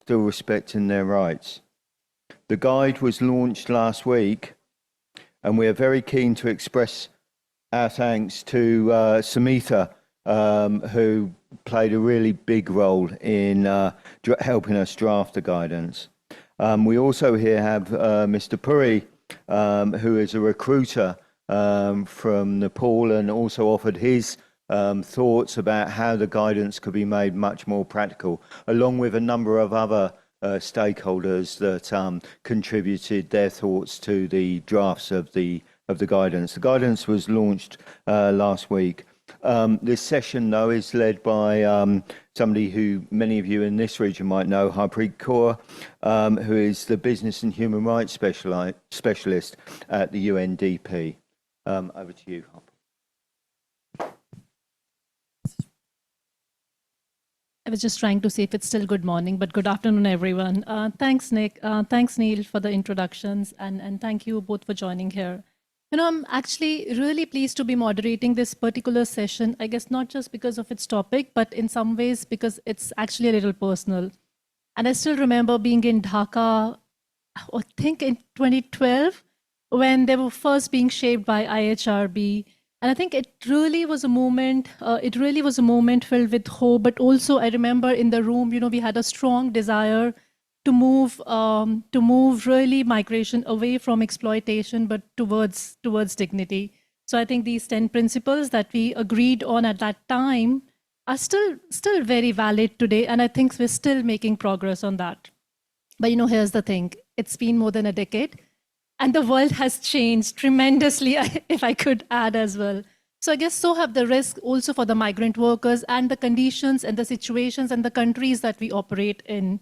still respecting their rights. The guide was launched last week, and we are very keen to express our thanks to Samita, who played a really big role in helping us draft the guidance. We also here have Mr. Puri, who is a recruiter from Nepal and also offered his thoughts about how the guidance could be made much more practical, along with a number of other stakeholders that contributed their thoughts to the drafts of the guidance. The guidance was launched last week. This session, though, is led by somebody who many of you in this region might know, Harpreet Kaur, who is the Business and Human Rights Specialist at the UNDP. Over to you, Harpreet. I was just trying to see if it's still good morning, but good afternoon, everyone. Thanks, Nick. Thanks, Neil, for the introductions, and thank you both for joining here. You know, I'm actually really pleased to be moderating this particular session, I guess not just because of its topic, but in some ways because it's actually a little personal. And I still remember being in Dhaka, I think in 2012, when they were first being shaped by IHRB. And I think it really was a moment filled with hope, but also I remember in the room, you know, we had a strong desire to move really migration away from exploitation, but towards dignity. So I think these 10 principles that we agreed on at that time are still very valid today. And I think we're still making progress on that. But, you know, here's the thing. It's been more than a decade. And the world has changed tremendously, if I could add as well. So I guess so have the risks also for the migrant workers and the conditions and the situations and the countries that we operate in.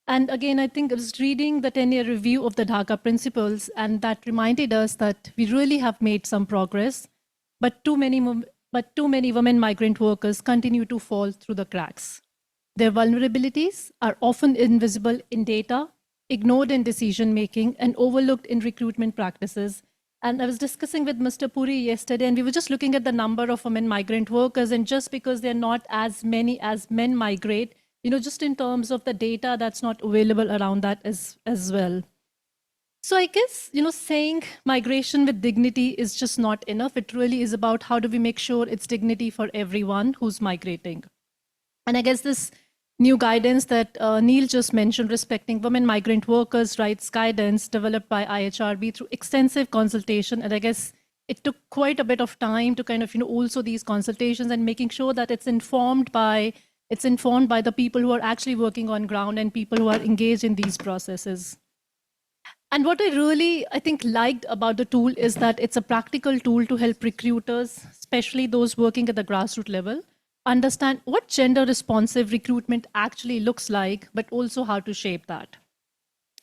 And again, I think I was reading the 10-year review of the Dhaka principles, and that reminded us that we really have made some progress, but too many women migrant workers continue to fall through the cracks. Their vulnerabilities are often invisible in data, ignored in decision-making, and overlooked in recruitment practices. And I was discussing with Mr. Puri yesterday, and we were just looking at the number of women migrant workers, and just because they're not as many as men migrate, you know, just in terms of the data that's not available around that as well. So I guess, you know, saying migration with dignity is just not enough. It really is about how do we make sure it's dignity for everyone who's migrating. And I guess this new guidance that Neil just mentioned, respecting women migrant workers' rights guidance developed by IHRB through extensive consultation. And I guess it took quite a bit of time to kind of, you know, also these consultations and making sure that it's informed by the people who are actually working on ground and people who are engaged in these processes. And what I think liked about the tool is that it's a practical tool to help recruiters, especially those working at the grassroots level, understand what gender responsive recruitment actually looks like, but also how to shape that.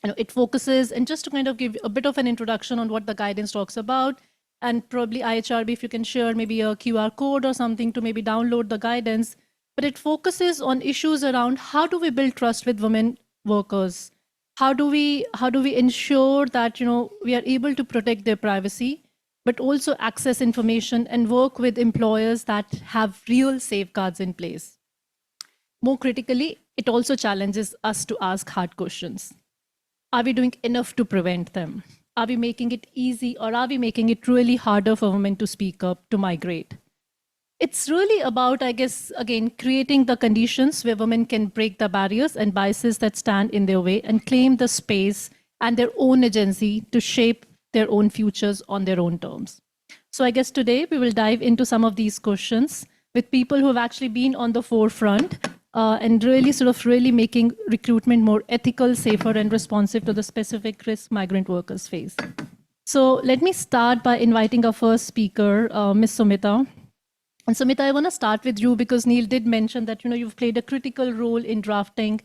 You know, it focuses, and just to kind of give a bit of an introduction on what the guidance talks about, and probably IHRB, if you can share maybe a QR code or something to maybe download the guidance, but it focuses on issues around how do we build trust with women workers? How do we ensure that, you know, we are able to protect their privacy, but also access information and work with employers that have real safeguards in place. More critically, it also challenges us to ask hard questions. Are we doing enough to prevent them? Are we making it easy, or are we making it really harder for women to speak up, to migrate? It's really about, I guess, again, creating the conditions where women can break the barriers and biases that stand in their way and claim the space and their own agency to shape their own futures on their own terms. So I guess today we will dive into some of these questions with people who have actually been on the forefront and really making recruitment more ethical, safer, and responsive to the specific risk migrant workers face. So let me start by inviting our first speaker, Ms. Sumita. And Sumita, I want to start with you because Neil did mention that, you know, you've played a critical role in drafting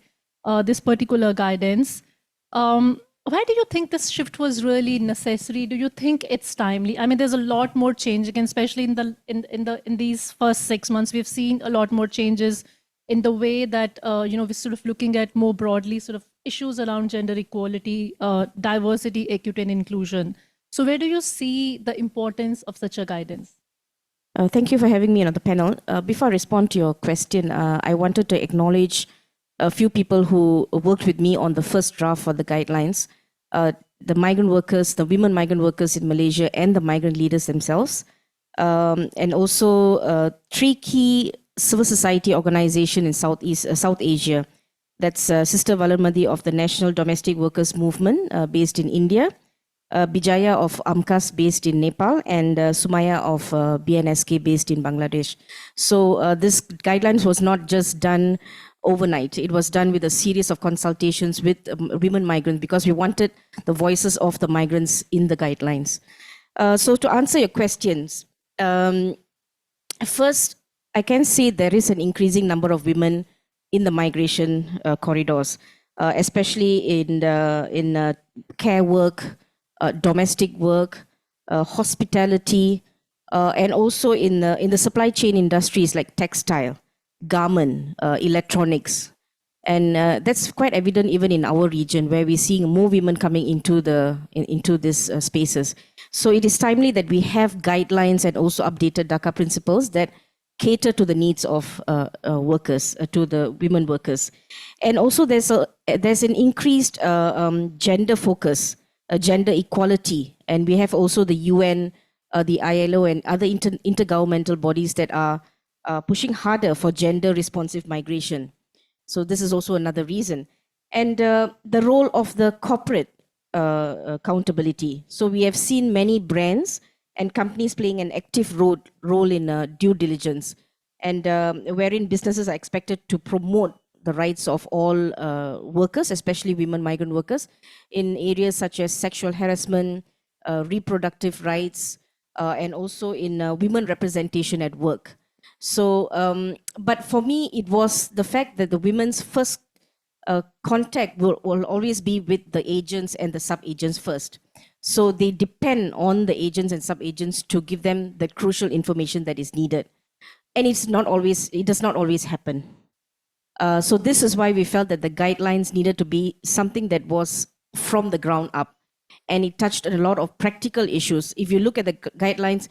this particular guidance. Why do you think this shift was really necessary? Do you think it's timely? I mean, there's a lot more changing, and especially in these first 6 months, we've seen a lot more changes in the way that you know, we're sort of looking at more broadly sort of issues around gender equality, diversity, equity, and inclusion. So where do you see the importance of such a guidance? Thank you for having me on the panel. Before I respond to your question, I wanted to acknowledge a few people who worked with me on the first draft for the guidelines, the migrant workers, the women migrant workers in Malaysia, and the migrant leaders themselves. And also 3 key civil society organizations in South Asia. That's Sister Valamadi of the National Domestic Workers Movement based in India, Bijaya of AMKAS based in Nepal, and Sumaya of BNSK based in Bangladesh. So this guidelines was not just done overnight. It was done with a series of consultations with women migrants because we wanted the voices of the migrants in the guidelines. So to answer your questions, first, I can say there is an increasing number of women in the migration corridors, especially in care work, domestic work, hospitality, and also in the supply chain industries like textile, garment, electronics. And that's quite evident even in our region, where we're seeing more women coming into these spaces. So it is timely that we have guidelines and also updated DACA principles that cater to the needs of workers, to the women workers. And also there's an increased gender focus, gender equality. And we have also the UN, the ILO, and other intergovernmental bodies that are pushing harder for gender responsive migration. So this is also another reason. And the role of the corporate accountability. So we have seen many brands and companies playing an active role in due diligence, and wherein businesses are expected to promote the rights of all workers, especially women migrant workers, in areas such as sexual harassment, reproductive rights, and also in women representation at work. So, but for me, it was the fact that the women's first contact will always be with the agents and the sub-agents first. So they depend on the agents and sub-agents to give them the crucial information that is needed. And it does not always happen. So this is why we felt that the guidelines needed to be something that was from the ground up. And it touched on a lot of practical issues. If you look at the guidelines,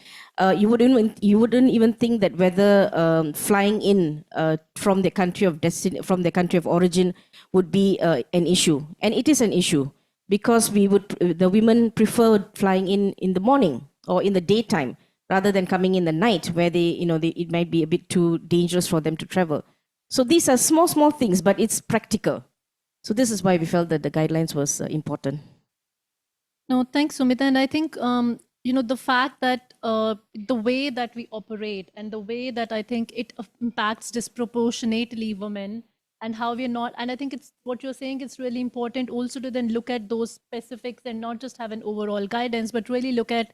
you wouldn't even think that whether flying in from their country of origin would be an issue, and it is an issue because the women prefer flying in the morning or in the daytime rather than coming in the night, where it might be a bit too dangerous for them to travel. So these are small things, but it's practical. So this is why we felt that the guidelines was important. No, thanks, Sumita. And I think, the fact that the way that we operate and the way that I think it impacts disproportionately women and how we're not, and I think it's what you're saying, it's really important also to then look at those specifics and not just have an overall guidance, but really look at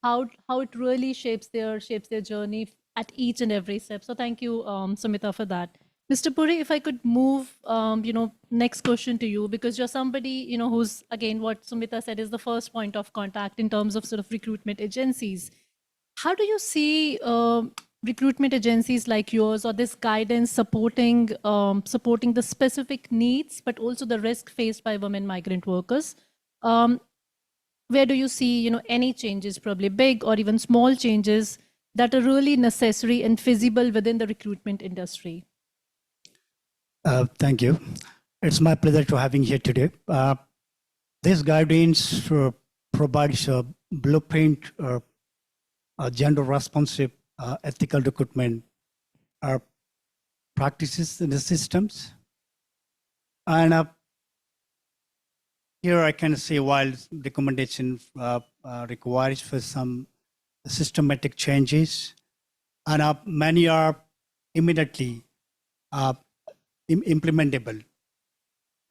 how it really shapes their journey at each and every step. So thank you, Sumita, for that. Mr. Puri, if I could move, next question to you, because you're somebody, who's, again, what Sumita said is the first point of contact in terms of sort of recruitment agencies. How do you see recruitment agencies like yours or this guidance supporting the specific needs, but also the risk faced by women migrant workers? Where do you see, any changes, probably big or even small changes that are really necessary and feasible within the recruitment industry? Thank you. It's my pleasure to having here today. This guidance provides a blueprint, gender responsive, ethical recruitment practices in the systems. And here I can say, while recommendation requires for some systematic changes, and many are immediately implementable,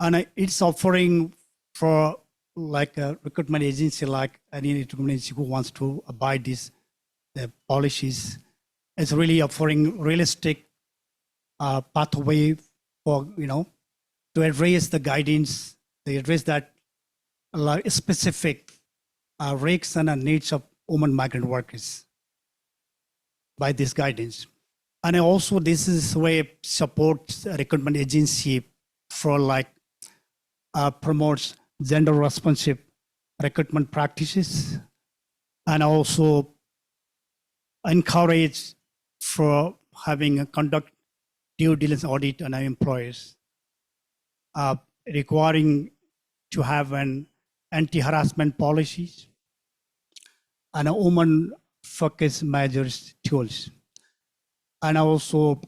and it's offering for like a recruitment agency, like any recruitment agency who wants to abide these policies, it's really offering realistic pathway for to address the guidance, they address that specific risks and needs of women migrant workers by this guidance. And also this is where supports recruitment agency for promotes gender responsive recruitment practices, and also encourage for having a conduct due diligence audit on our employers. requiring to have an anti-harassment policies and a woman-focused measures tools, and also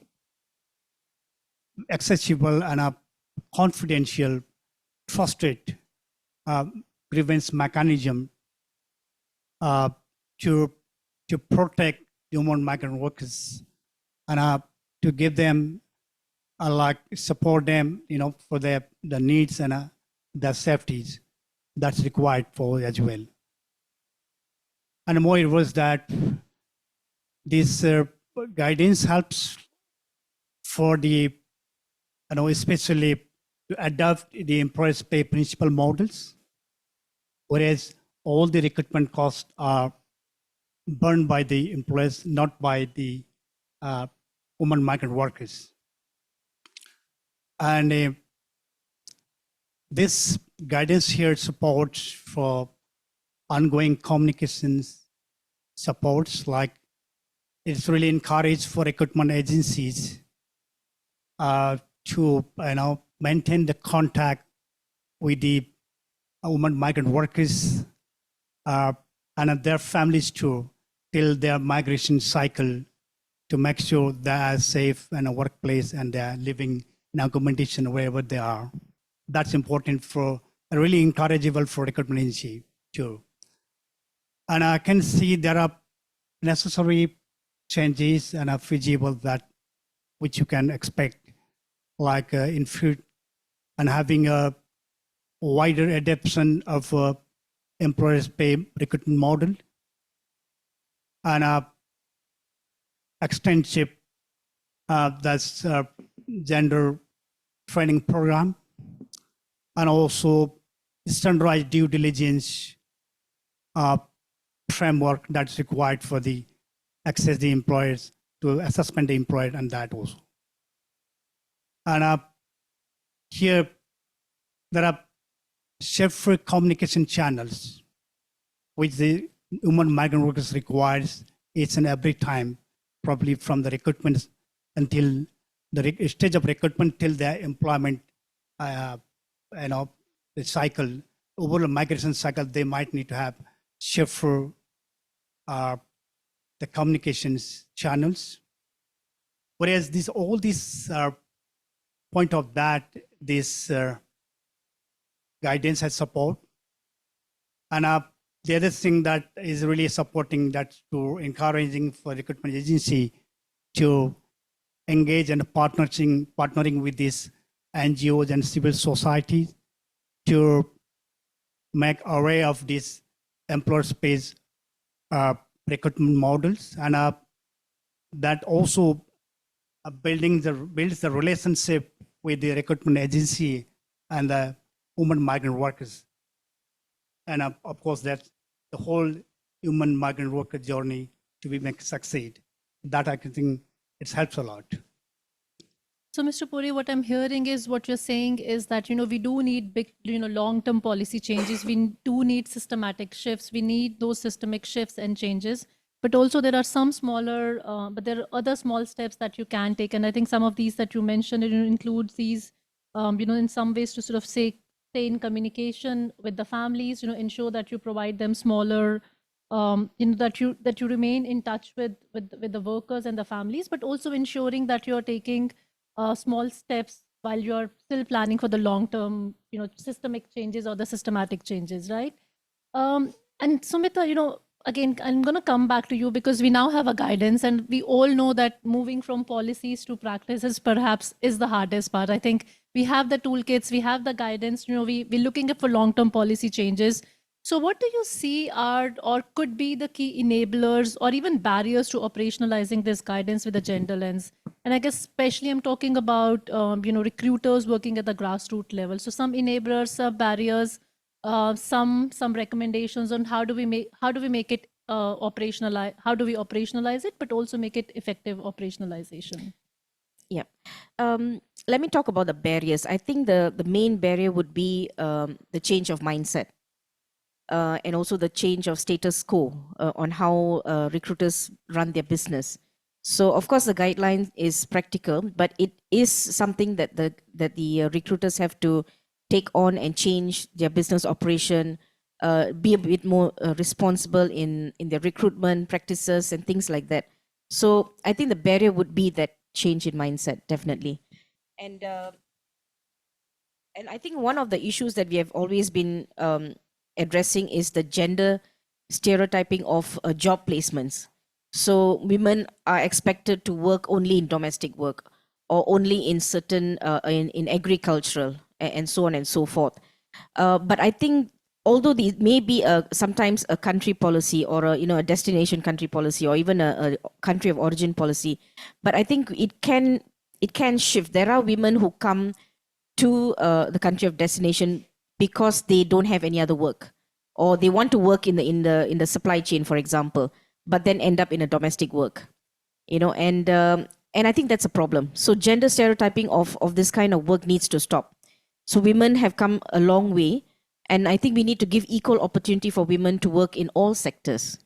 accessible and a confidential, trusted grievance mechanism uh, to protect human migrant workers and to give them like support them, for the needs and the safeties that's required for as well. And more it was that this guidance helps for the, especially to adopt the employer's pay principal models, whereas all the recruitment costs are borne by the employers, not by the women migrant workers. And this guidance here supports for ongoing communications supports, like it's really encouraged for recruitment agencies to maintain the contact with the women migrant workers and their families too till their migration cycle, to make sure they are safe in a workplace and they are living in accommodation wherever they are. That's important for, really encourageable for recruitment agency too. And I can see there are necessary changes and are feasible that which you can expect, like in future, and having a wider adoption of employers' pay recruitment model and a extensive that's gender training program, and also standardized due diligence framework that's required for the access the employers to assessment the employer, and that also. And here there are safer communication channels which the women migrant workers requires each and every time, probably from the recruitment until the stage of recruitment till their employment, the cycle, over the migration cycle, they might need to have safer the communications channels. Whereas all these point of that, this guidance has support. And the other thing that is really supporting that, to encouraging for recruitment agency to engage and partnering with these NGOs and civil society to make array of these employer space recruitment models, and that also builds the relationship with the recruitment agency and the women migrant workers. And of course, that's the whole human migrant worker journey to be make succeed. That I can think it helps a lot. So, Mr. Puri, what I'm hearing is what you're saying is that, we do need big, long-term policy changes. We do need systematic shifts. We need those systemic shifts and changes. But also there are some smaller, but there are other small steps that you can take. And I think some of these that you mentioned, it includes these, in some ways to sort of stay in communication with the families, ensure that you provide them smaller, that you remain in touch with the workers and the families, but also ensuring that you're taking small steps while you're still planning for the long-term, systemic changes or the systematic changes, right? And Sumita, again, I'm going to come back to you because we now have a guidance, and we all know that moving from policies to practices perhaps is the hardest part. I think we have the toolkits, we have the guidance, we're looking for long-term policy changes. So what do you see are or could be the key enablers or even barriers to operationalizing this guidance with a gender lens? And I guess especially I'm talking about recruiters working at the grassroots level. So some enablers, some barriers, some recommendations on how do we make it operationalize, how do we operationalize it, but also make it effective operationalization. Yeah. Let me talk about the barriers. I think the main barrier would be the change of mindset. And also the change of status quo on how recruiters run their business. So of course the guideline is practical, but it is something that the recruiters have to take on and change their business operation, be a bit more responsible in their recruitment practices and things like that. So I think the barrier would be that change in mindset, definitely. And I think one of the issues that we have always been addressing is the gender stereotyping of job placements. So women are expected to work only in domestic work or only in certain in agricultural and so on and so forth. But I think although these may be sometimes a country policy or a destination country policy or even a country of origin policy, but I think it can shift. There are women who come to the country of destination because they don't have any other work, or they want to work in the supply chain, for example, but then end up in a domestic work, and I think that's a problem. So gender stereotyping of this kind of work needs to stop. So women have come a long way, and I think we need to give equal opportunity for women to work in all sectors.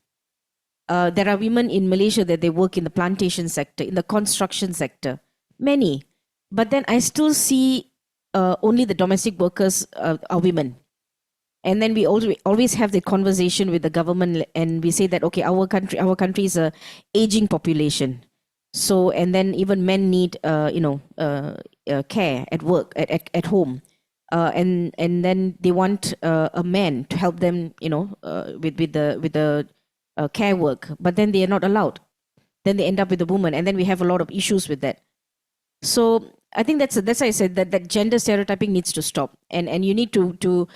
There are women in Malaysia that they work in the plantation sector, in the construction sector, many, but then I still see only the domestic workers are women. And then we always have the conversation with the government, and we say that, okay, our country is a aging population. So, and then even men need, care at work, at home. And then they want a man to help them, with the care work, but then they are not allowed. Then they end up with a woman, and then we have a lot of issues with that. So I think that's why I said that gender stereotyping needs to stop, and you need to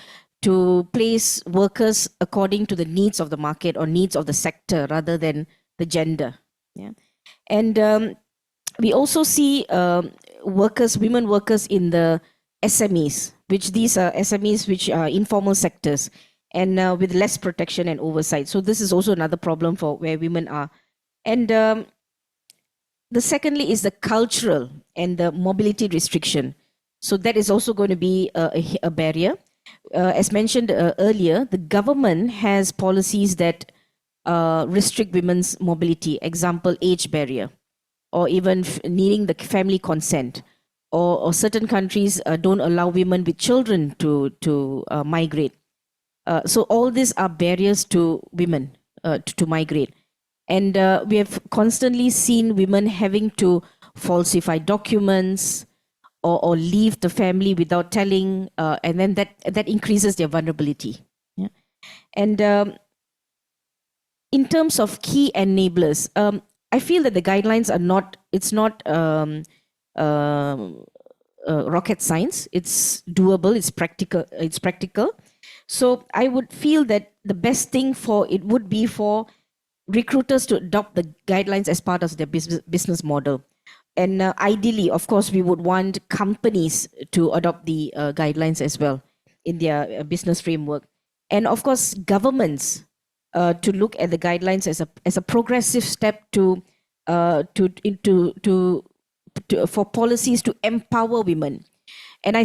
place workers according to the needs of the market or needs of the sector rather than the gender. Yeah, and we also see women workers in the SMEs, which these are SMEs which are informal sectors and with less protection and oversight. So this is also another problem for where women are. And the secondly is the cultural and the mobility restriction. So that is also going to be a barrier. As mentioned earlier, the government has policies that restrict women's mobility. Example, age barrier, or even needing the family consent. Or certain countries don't allow women with children to migrate. So all these are barriers to women to migrate. And we have constantly seen women having to falsify documents or leave the family without telling, and then that increases their vulnerability. Yeah? And in terms of key enablers, I feel that the guidelines are not, it's not rocket science. It's doable, it's practical. So I would feel that the best thing for it would be for recruiters to adopt the guidelines as part of their business model. And ideally, of course, we would want companies to adopt the guidelines as well in their business framework. And of course, governments to look at the guidelines as a progressive step for policies to empower women. And I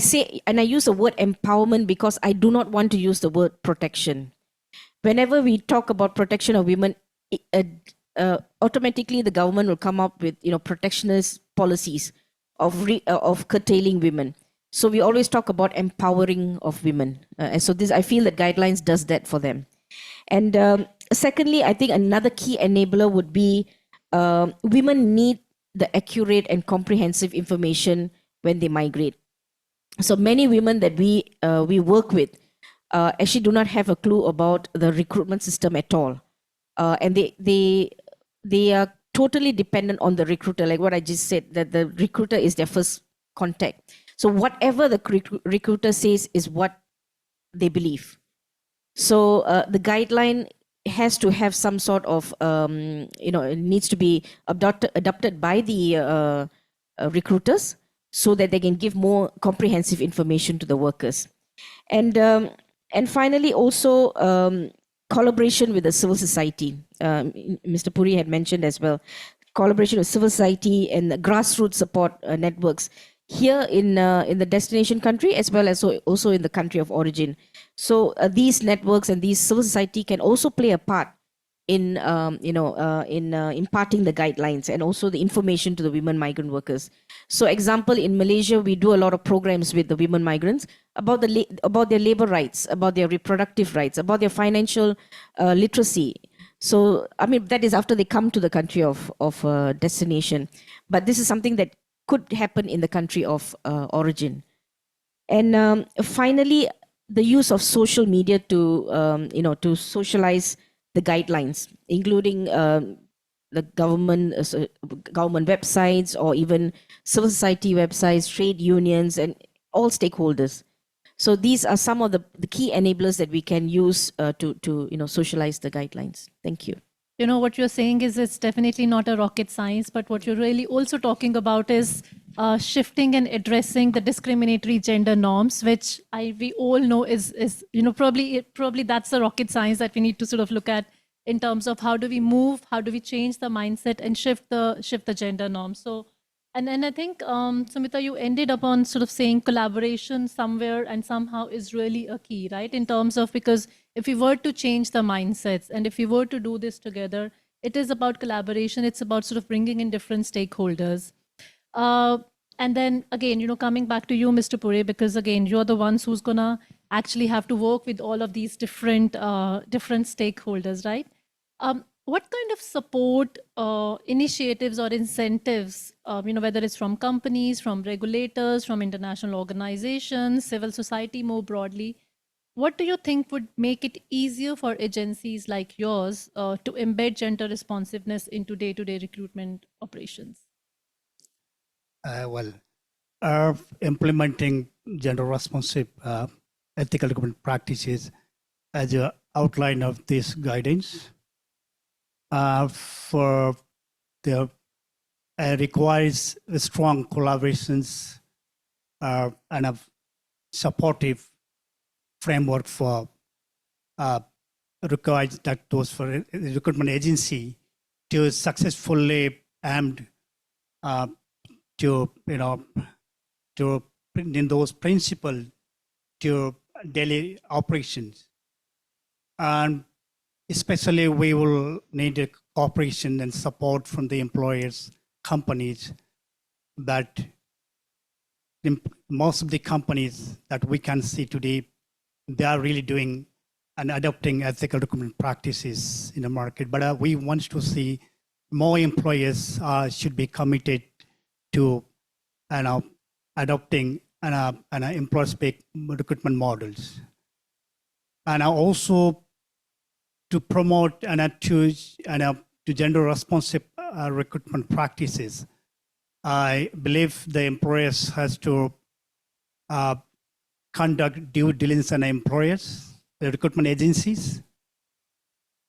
use the word empowerment because I do not want to use the word protection. Whenever we talk about protection of women, automatically the government will come up with protectionist policies of curtailing women. So we always talk about empowering of women, and so this, I feel that guidelines does that for them. And secondly, I think another key enabler would be women need the accurate and comprehensive information when they migrate. So many women that we work with actually do not have a clue about the recruitment system at all. And they are totally dependent on the recruiter, like what I just said, that the recruiter is their first contact. So whatever the recruiter says is what they believe. So the guideline has to have some sort of, it needs to be adopted by the recruiters so that they can give more comprehensive information to the workers. And finally, also collaboration with the civil society. Mr. Puri had mentioned as well, collaboration with civil society and the grassroots support networks here in the destination country as well as also in the country of origin. So these networks and these civil society can also play a part in imparting the guidelines and also the information to the women migrant workers. So example, in Malaysia, we do a lot of programs with the women migrants about about their labor rights, about their reproductive rights, about their financial literacy. So I mean, that is after they come to the country of destination, but this is something that could happen in the country of origin. And finally, the use of social media to socialize the guidelines, including the government websites or even civil society websites, trade unions, and all stakeholders. So these are some of the key enablers that we can use to socialize the guidelines. Thank you. You know, what you're saying is it's definitely not a rocket science, but what you're really also talking about is shifting and addressing the discriminatory gender norms, which we all know is probably that's the rocket science that we need to sort of look at in terms of how do we move, how do we change the mindset and shift the gender norms. So, and I think Sumita, you ended up on sort of saying collaboration somewhere and somehow is really a key, right? In terms of, because if we were to change the mindsets and if we were to do this together, it is about collaboration. It's about sort of bringing in different stakeholders. And then again, coming back to you, Mr. Pure, because again, you're the ones who's gonna actually have to work with all of these different stakeholders, right? What kind of support, initiatives or incentives, whether it's from companies, from regulators, from international organizations, civil society more broadly, what do you think would make it easier for agencies like yours to embed gender responsiveness into day-to-day recruitment operations? Implementing gender responsive ethical recruitment practices as an outline of this guidance for the requires strong collaborations and a supportive framework for requires that those for a recruitment agency to successfully aimed to bring in those principles to daily operations. And especially we will need a cooperation and support from the employers, companies, that most of the companies that we can see today, they are really doing and adopting ethical recruitment practices in the market. But we want to see more employers should be committed to adopting employer-based recruitment models, and also to promote to gender responsive recruitment practices. I believe the employers has to conduct due diligence on employers, the recruitment agencies,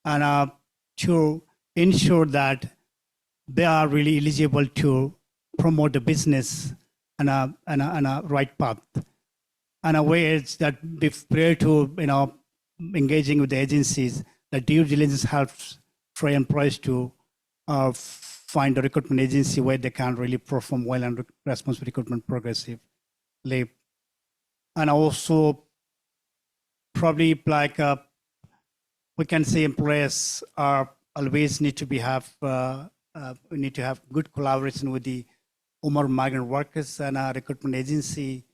and to ensure that they are really eligible to promote the business on a right path, and a way that prior to engaging with the agencies, the due diligence helps for employees to find a recruitment agency where they can really perform well and responsive recruitment progressively. And also probably like we can say employers are always need to have good collaboration with the women migrant workers and our recruitment agency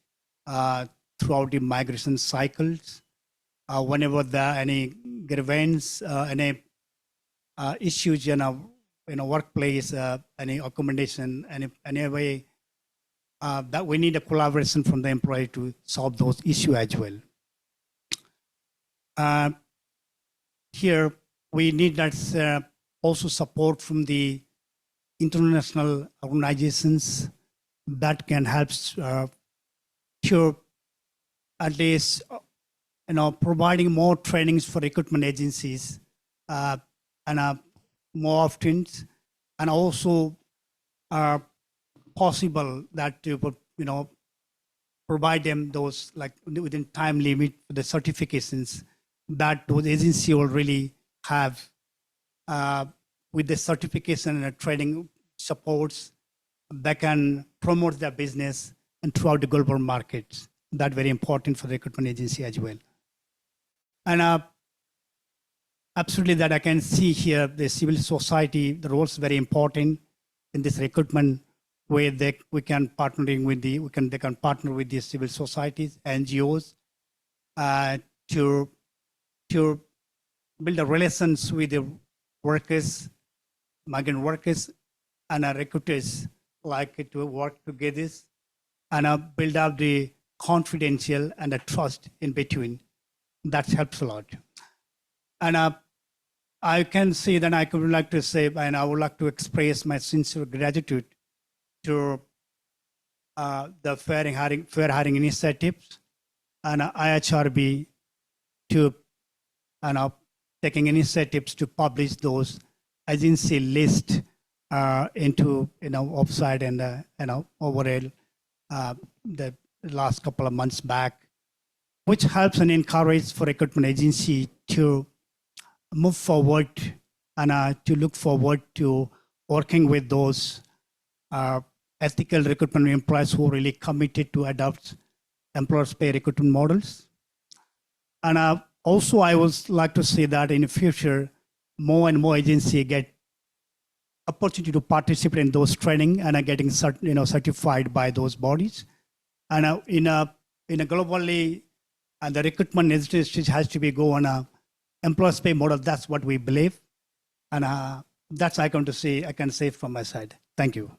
throughout the migration cycles. Whenever there are any grievance, any issues in a workplace, any accommodation, any way that we need a collaboration from the employee to solve those issues as well. Here we need that also support from the international organizations that can help to at least providing more trainings for recruitment agencies and more often, and also possible that to provide them those like within time limit for the certifications that those agencies will really have with the certification and training supports that can promote their business and throughout the global markets. That's very important for the recruitment agency as well. And absolutely that I can see here the civil society, the role is very important in this recruitment, where we can partnering with they can partner with the civil societies, NGOs, to build the relations with the workers, migrant workers, and recruiters, like to work together and build up the confidential and the trust in between. That helps a lot. And I can say that I would like to say, and I would like to express my sincere gratitude to the fair hiring initiatives and IHRB to taking initiatives to publish those agency list into website and overall the last couple of months back, which helps and encourages for recruitment agency to move forward and to look forward to working with those ethical recruitment employees who are really committed to adopt employers pay recruitment models. And also I would like to say that in the future, more and more agencies get opportunity to participate in those training and are getting certified by those bodies. And in a globally, and the recruitment industry has to be go on a employers pay model. That's what we believe, and that's I can say from my side. Thank you.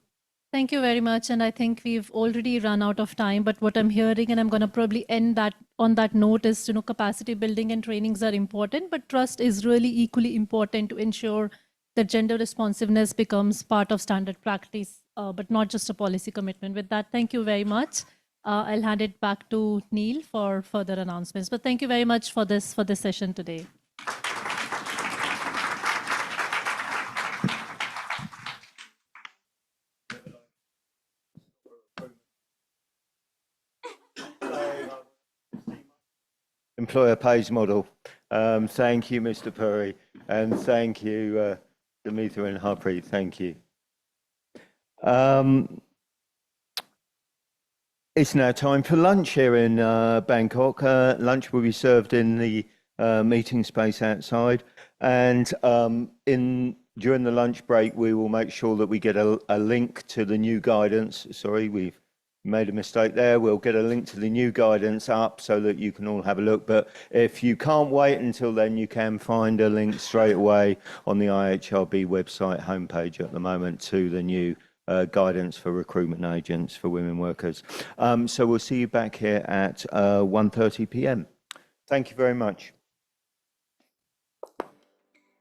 Thank you very much. And I think we've already run out of time, but what I'm hearing, and I'm going to probably end that on that note, is, capacity building and trainings are important, but trust is really equally important to ensure that gender responsiveness becomes part of standard practice, but not just a policy commitment. With that, thank you very much. I'll hand it back to Neil for further announcements. But thank you very much for this session today. Employer pays model. Thank you, Mr. Puri, and thank you, Sumitha and Harpreet. Thank you. It's now time for lunch here in Bangkok. Lunch will be served in the meeting space outside, and during the lunch break, we will make sure that we get a link to the new guidance. Sorry, we've made a mistake there. We'll get a link to the new guidance up so that you can all have a look. But if you can't wait until then, you can find a link straight away on the IHRB website homepage at the moment to the new guidance for recruitment agents for women workers. So we'll see you back here at 1:30 p.m. Thank you very much.